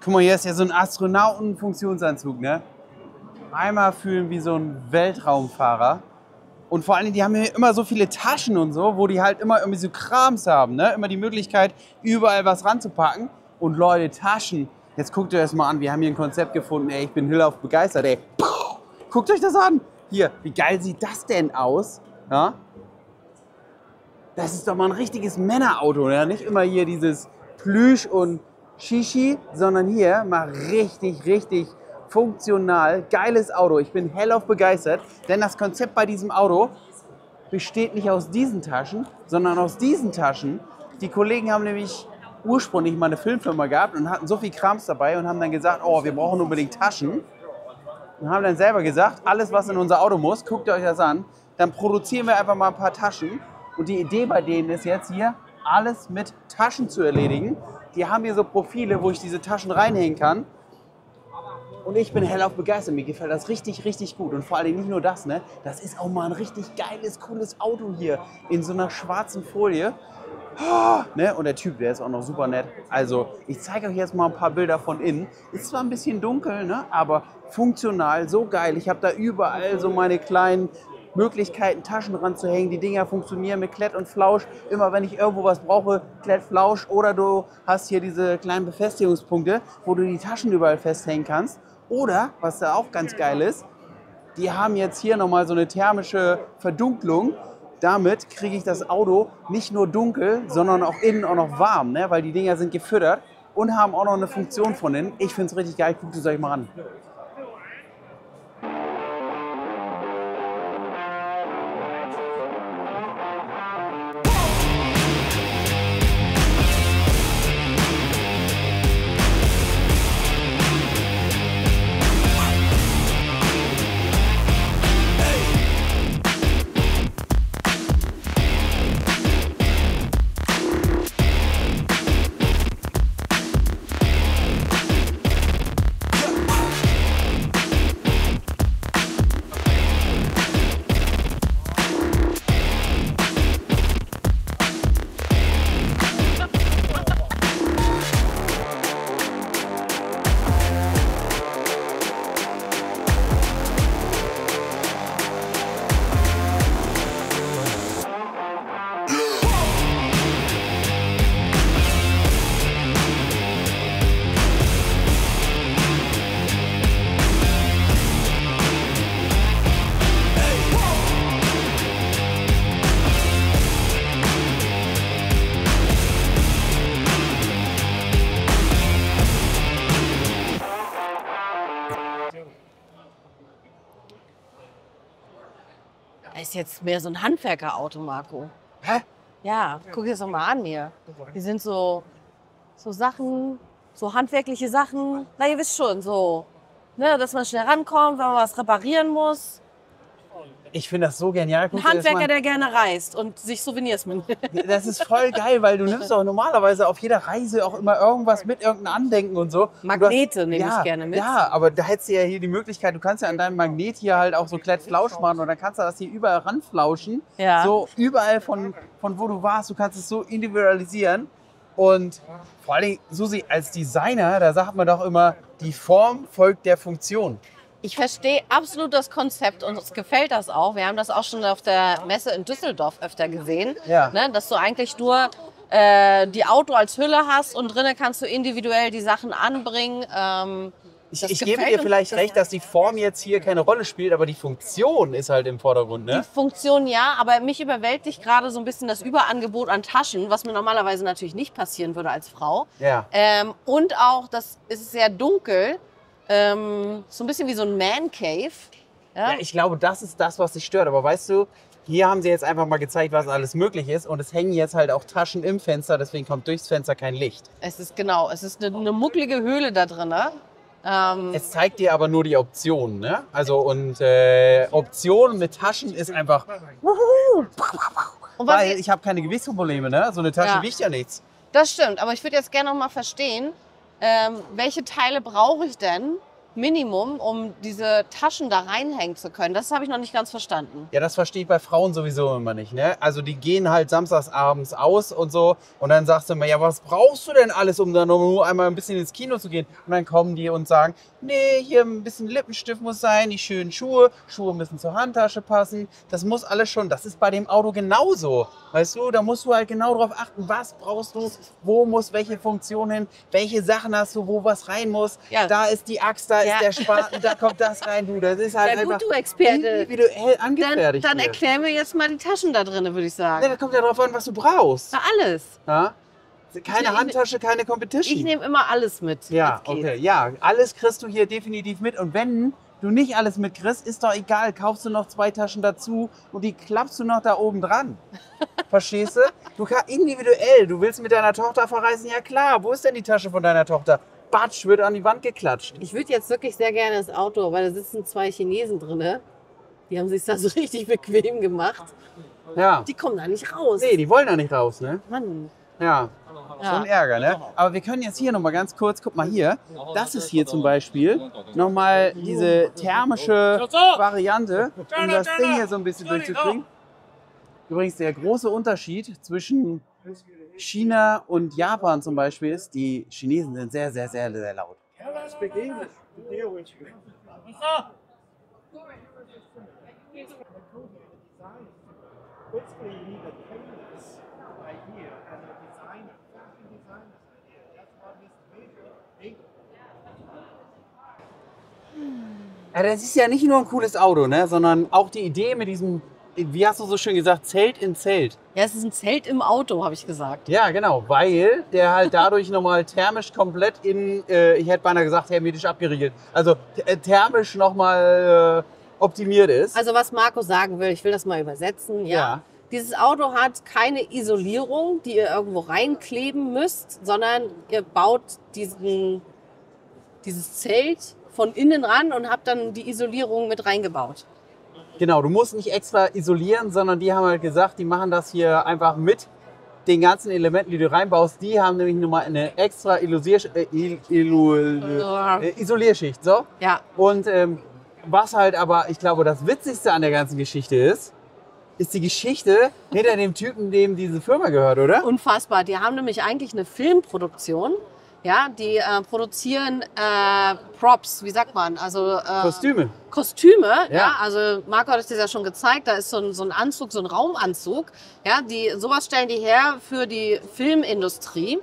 Guck mal, hier ist ja so ein Astronautenfunktionsanzug, ne? Einmal fühlen wie so ein Weltraumfahrer. Und vor allem, die haben hier immer so viele Taschen und so, wo die halt immer irgendwie so Krams haben, ne? Immer die Möglichkeit, überall was ranzupacken. Und Leute, Taschen. Jetzt guckt euch das mal an. Wir haben hier ein Konzept gefunden. Ey, ich bin hellauf begeistert, ey. Guckt euch das an. Hier, wie geil sieht das denn aus? Ja? Das ist doch mal ein richtiges Männerauto, ja? Nicht immer hier dieses Plüsch und Shishi, sondern hier mal richtig, richtig funktional, geiles Auto. Ich bin hellauf begeistert, denn das Konzept bei diesem Auto besteht nicht aus diesen Taschen, sondern aus diesen Taschen. Die Kollegen haben nämlich ursprünglich mal eine Filmfirma gehabt und hatten so viel Krams dabei und haben dann gesagt, oh, wir brauchen unbedingt Taschen. Und haben dann selber gesagt, alles, was in unser Auto muss, guckt euch das an, dann produzieren wir einfach mal ein paar Taschen. Und die Idee bei denen ist jetzt hier, alles mit Taschen zu erledigen. Die haben hier so Profile, wo ich diese Taschen reinhängen kann. Und ich bin hellauf begeistert. Mir gefällt das richtig, richtig gut. Und vor allem nicht nur das, ne? Das ist auch mal ein richtig geiles, cooles Auto hier. In so einer schwarzen Folie. Oh, ne? Und der Typ, der ist auch noch super nett. Also, ich zeige euch jetzt mal ein paar Bilder von innen. Ist zwar ein bisschen dunkel, ne? Aber funktional, so geil. Ich habe da überall so meine kleinen Möglichkeiten, Taschen ranzuhängen. Die Dinger funktionieren mit Klett und Flausch. Immer wenn ich irgendwo was brauche, Klett, Flausch. Oder du hast hier diese kleinen Befestigungspunkte, wo du die Taschen überall festhängen kannst. Oder, was da auch ganz geil ist, die haben jetzt hier nochmal so eine thermische Verdunklung. Damit kriege ich das Auto nicht nur dunkel, sondern auch innen auch noch warm, ne? Weil die Dinger sind gefüttert und haben auch noch eine Funktion von innen. Ich finde es richtig geil. Guckt es euch mal an. Ist jetzt mehr so ein Handwerkerauto, Marco. Hä? Ja, guck dir das doch mal an hier. Die sind so Sachen, so handwerkliche Sachen. Na, ihr wisst schon, so, ne, dass man schnell rankommt, wenn man was reparieren muss. Ich finde das so genial. Ein Handwerker, der gerne reist und sich Souvenirs mitnimmt. Das ist voll geil, weil du nimmst auch normalerweise auf jeder Reise auch immer irgendwas mit, irgendein Andenken und so. Magnete nehme ich gerne mit. Ja, aber da hättest du ja hier die Möglichkeit, du kannst ja an deinem Magnet hier halt auch so Klettflausch machen und dann kannst du das hier überall ranflauschen. Ja. So überall von wo du warst, du kannst es so individualisieren. Und vor allem, Susi, als Designer, da sagt man doch immer, die Form folgt der Funktion. Ich verstehe absolut das Konzept und uns gefällt das auch. Wir haben das auch schon auf der Messe in Düsseldorf öfter gesehen, Ja. Ne, dass du eigentlich nur die Auto als Hülle hast und drinnen kannst du individuell die Sachen anbringen. Ich gebe dir vielleicht recht, dass die Form jetzt hier keine Rolle spielt, aber die Funktion ist halt im Vordergrund, ne? Die Funktion ja, aber mich überwältigt gerade so ein bisschen das Überangebot an Taschen, was mir normalerweise natürlich nicht passieren würde als Frau. Ja. Und auch, das ist sehr dunkel. So ein bisschen wie so ein Man Cave. Ja, ich glaube, das ist das, was dich stört. Aber weißt du, hier haben sie jetzt einfach mal gezeigt, was alles möglich ist. Und es hängen jetzt halt auch Taschen im Fenster, deswegen kommt durchs Fenster kein Licht. Es ist eine mucklige Höhle da drin. Ne? Es zeigt dir aber nur die Optionen, ne? Also und Optionen mit Taschen ist einfach. Und Weil ich habe keine Gewichtsprobleme, ne? So eine Tasche wiegt ja nichts. Das stimmt, aber ich würde jetzt gerne noch mal verstehen, welche Teile brauche ich denn, Minimum, um diese Taschen da reinhängen zu können? Das habe ich noch nicht ganz verstanden. Ja, das verstehe ich bei Frauen sowieso immer nicht, ne? Also die gehen halt samstags abends aus und so und dann sagst du immer, ja, was brauchst du denn alles, um dann nur einmal ein bisschen ins Kino zu gehen? Und dann kommen die und sagen, nee, hier ein bisschen Lippenstift muss sein, die schönen Schuhe müssen zur Handtasche passen, das muss alles schon, das ist bei dem Auto genauso, weißt du? Da musst du halt genau drauf achten, was brauchst du, wo muss welche Funktion hin, welche Sachen hast du, wo was rein muss, Ja. da ist die Axt, da ist der Spaten, da kommt das rein, du, das ist halt Ja, gut, einfach du Experte. individuell angefertigt. Dann hier. erklär mir jetzt mal die Taschen da drin, würde ich Ja, sagen. das kommt ja drauf an, was du brauchst. Na, alles. Ja? Keine Ich- Handtasche, keine Competition. Ich nehme immer alles mit. ja, was geht. okay. Ja, alles kriegst du hier definitiv mit. Und wenn du nicht alles mitkriegst, ist doch egal. Kaufst du noch 2 Taschen dazu und die klappst du noch da oben dran. Verstehst du? Du kannst individuell. Du willst mit deiner Tochter verreisen? Ja klar. Wo ist denn die Tasche von deiner Tochter? Batsch, wird an die Wand geklatscht. Ich würde jetzt wirklich sehr gerne ins Auto, weil da sitzen 2 Chinesen drin. Die haben sich da so richtig bequem gemacht. Ja. Die kommen da nicht raus. Nee, die wollen da nicht raus, ne? Mann. Ja. Ja. Schon Ärger, ne? Aber wir können jetzt hier nochmal ganz kurz, guck mal hier, das ist hier zum Beispiel nochmal diese thermische Variante, um das Ding hier so ein bisschen durchzukriegen. Übrigens, der große Unterschied zwischen China und Japan zum Beispiel ist, die Chinesen sind sehr, sehr, sehr, sehr laut. Basically, you need a trainers right here and a designer, fashion designer. That's what this major. Ja, das ist ja nicht nur ein cooles Auto, ne? Sondern auch die Idee mit diesem, wie hast du so schön gesagt, Zelt in Zelt. Ja, es ist ein Zelt im Auto, habe ich gesagt. Ja, genau, weil der halt dadurch nochmal thermisch komplett ich hätte beinahe gesagt, hermetisch abgeriegelt. Also thermisch nochmal optimiert ist. Also was Marco sagen will, ich will das mal übersetzen. Ja. Ja. Dieses Auto hat keine Isolierung, die ihr irgendwo reinkleben müsst, sondern ihr baut dieses Zelt von innen ran und habt dann die Isolierung mit reingebaut. Genau, du musst nicht extra isolieren, sondern die haben halt gesagt, die machen das hier einfach mit den ganzen Elementen, die du reinbaust. Die haben nämlich nochmal eine extra Isolierschicht. So. Ja. Und was halt aber, ich glaube, das Witzigste an der ganzen Geschichte ist die Geschichte hinter dem Typen, dem diese Firma gehört, oder? Unfassbar. Die haben nämlich eigentlich eine Filmproduktion. Ja, die produzieren Props, wie sagt man? Also Kostüme. ja. Also Marco hat es dir ja schon gezeigt, da ist so ein Anzug, so ein Raumanzug. Ja, sowas stellen die her für die Filmindustrie.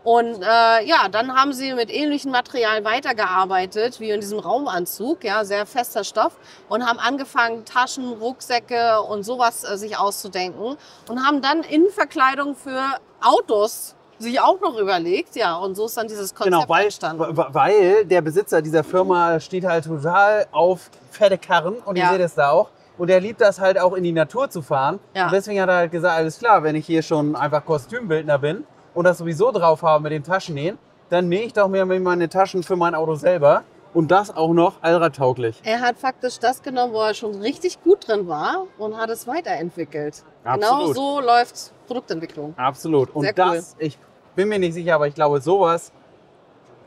Und ja, dann haben sie mit ähnlichem Material weitergearbeitet, wie in diesem Raumanzug, ja, sehr fester Stoff, und haben angefangen, Taschen, Rucksäcke und sowas sich auszudenken und haben dann Innenverkleidung für Autos sich auch noch überlegt, ja, und so ist dann dieses Konzept entstanden. Weil der Besitzer dieser Firma steht halt total auf fette Karren und ihr seht es da auch. Und er liebt das halt auch in die Natur zu fahren. Ja. Und deswegen hat er halt gesagt, alles klar, wenn ich hier schon einfach Kostümbildner bin und das sowieso drauf habe mit dem Taschennähen, dann nähe ich doch mir meine Taschen für mein Auto selber. Und das auch noch allradtauglich. Er hat faktisch das genommen, wo er schon richtig gut drin war und hat es weiterentwickelt. Absolut. Genau so läuft Produktentwicklung. Absolut. Und Sehr das, cool. ich bin mir nicht sicher, aber ich glaube, sowas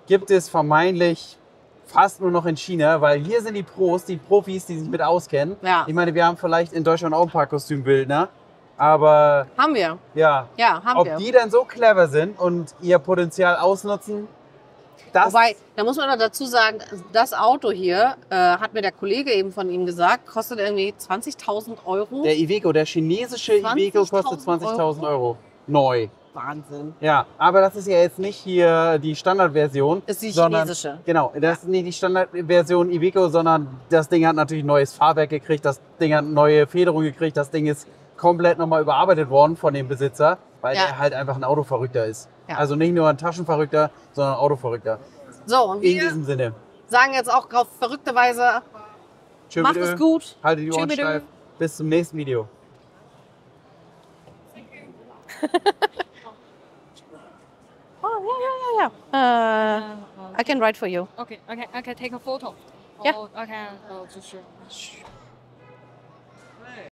gibt es vermeintlich fast nur noch in China, weil hier sind die Profis, die sich mit auskennen. Ja. Ich meine, wir haben vielleicht in Deutschland auch ein paar Kostümbildner, aber Haben wir. ja, Ja, haben ob wir. die dann so clever sind und ihr Potenzial ausnutzen, das Wobei, da muss man noch dazu sagen, das Auto hier, hat mir der Kollege eben von ihm gesagt, kostet irgendwie 20.000 Euro. der Iveco, der chinesische Iveco kostet 20.000 Euro. Neu. Wahnsinn. Ja, aber das ist ja jetzt nicht hier die Standardversion. Ist die sondern, chinesische. Genau, das ist nicht die Standardversion Iveco, sondern das Ding hat natürlich neues Fahrwerk gekriegt, das Ding hat neue Federung gekriegt, das Ding ist komplett nochmal überarbeitet worden von dem Besitzer, weil Ja. er halt einfach ein Autoverrückter ist. Ja. Also nicht nur ein Taschenverrückter, sondern ein Autoverrückter. So, und In wir diesem Sinne. sagen jetzt auch auf verrückte Weise, Tschö macht mit es Ö, gut. Haltet die Ohren Tschö mit Ö. steif. Bis zum nächsten Video. Oh, ja. I can write for you. Okay, I can take a photo. Yeah. Or I can just